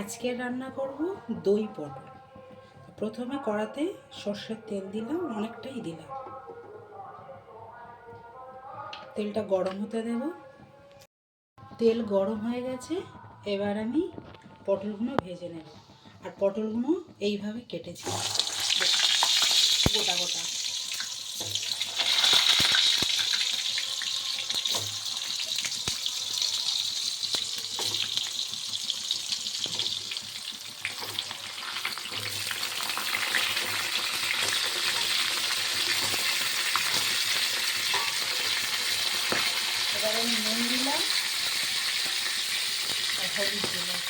আজকে রান্না করব দই পটল। প্রথমে কড়াতে সর্ষের তেল দিলাম, অনেকটাই দিলাম। তেলটা গরম হতে দেব। তেল গরম হয়ে গেছে, এবার আমি পটলগুলো ভেজে নেব। আর পটলগুলো এইভাবে কেটেছি গোটা গোটা। এবার আমি নুন দিলাম আর হলুদ দিলাম।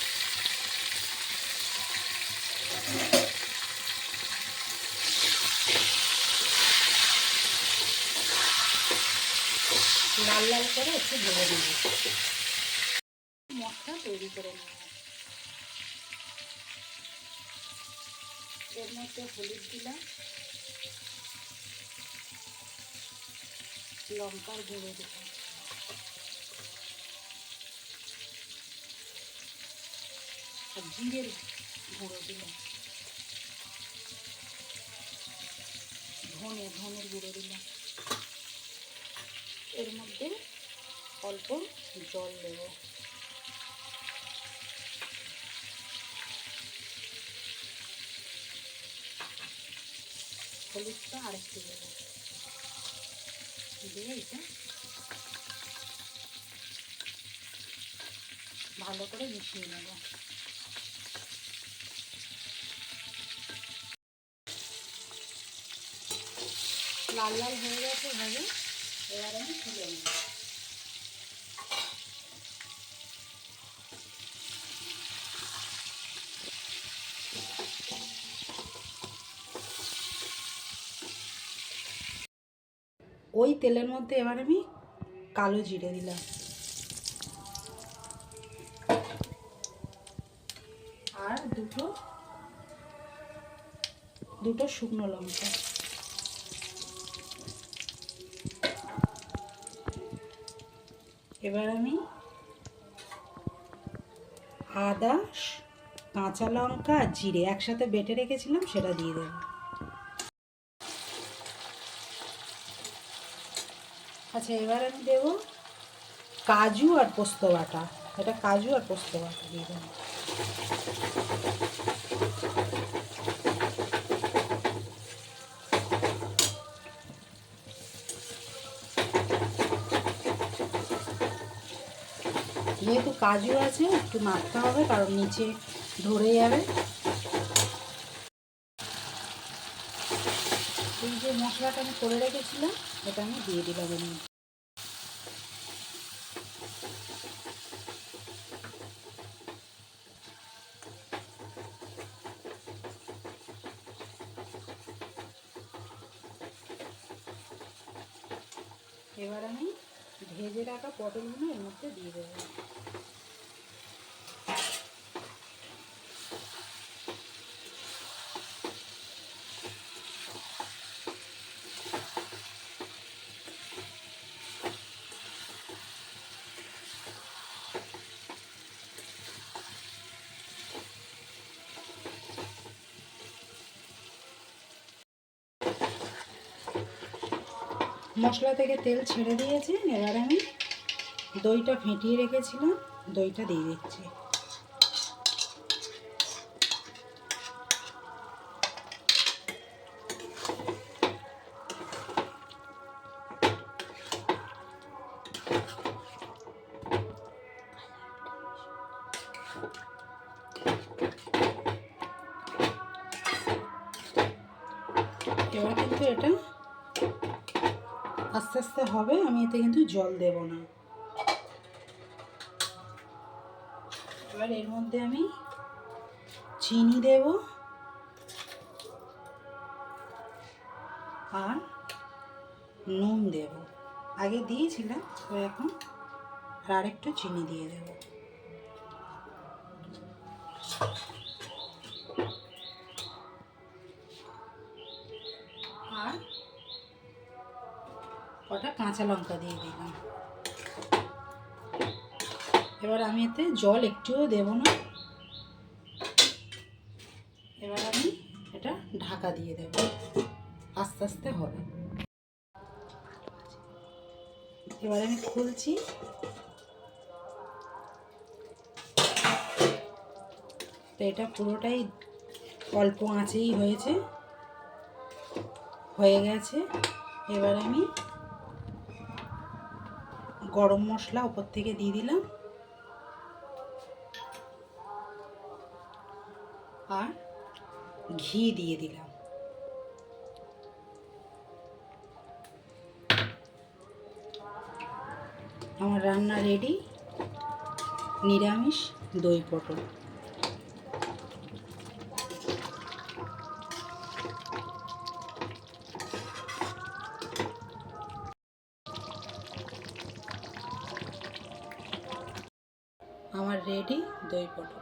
লাল লাল করে একটু ভেজে নেব। মশলা তৈরি করে নেব। এর মধ্যে হলুদ দিলাম, লঙ্কার গুঁড়ো দিলাম, আর জিরের গুঁড়ো দিলাম, ধনের গুঁড়ো দিলাম। এর মধ্যে অল্প জল দেব। হলুদটা আরেকটু দেব, দিয়ে এটা ভালো করে মিশিয়ে নেব। লাল লাল হয়ে গেছে ভাবে, এবার আমি তুলে নেব। ওই তেলের মধ্যে এবার আমি কালো জিরে দিলাম, আর দুটো শুকনো লঙ্কা। এবার আমি আদা, কাঁচা লঙ্কা আর জিরে একসাথে বেটে রেখেছিলাম, সেটা দিয়ে দেব। আচ্ছা, এবার আমি দেব কাজু আর পোস্ত বাটা। এটা কাজু আর পোস্ত বাটা দিয়ে দেব। যেহেতু কাজু আছে একটু নাড়তে হবে, কারণ নিচে ধরে যাবে। এই যে মশলাটা আমি করে রেখেছিলাম, এটা আমি দিয়ে দিলাম এর মধ্যে। এবার আমি ভেজে রাখা পটলগুলো এর মধ্যে দিয়ে দেবো। মশলা থেকে তেল ছেড়ে দিয়েছে, এবার আমি দইটা ফেটিয়ে রেখেছিলাম, দইটা দিয়ে দিচ্ছি। এবার কিন্তু এটা আস্তে আস্তে হবে, আমি এতে কিন্তু জল দেব না। এবার এর মধ্যে আমি চিনি দেব আর নুন দেব। আগে দিয়েছিলাম, তো এখন আর একটু চিনি দিয়ে দেব। আর কটা কাঁচা লঙ্কা দিয়ে দিলাম। এবার আমি এতে জল একটুও দেব না, এবার আমি এটা ঢাকা দিয়ে দেব, আস্তে আস্তে হবে। এবার আমি খুলছি। তো এটা পুরোটাই অল্প আঁচেই হয়ে গেছে। এবার আমি গরম মশলা উপর থেকে দিয়ে দিলাম আর ঘি দিয়ে দিলাম। আমার রান্না রেডি, নিরামিষ দই পটল। আমার রেডি দই পটল।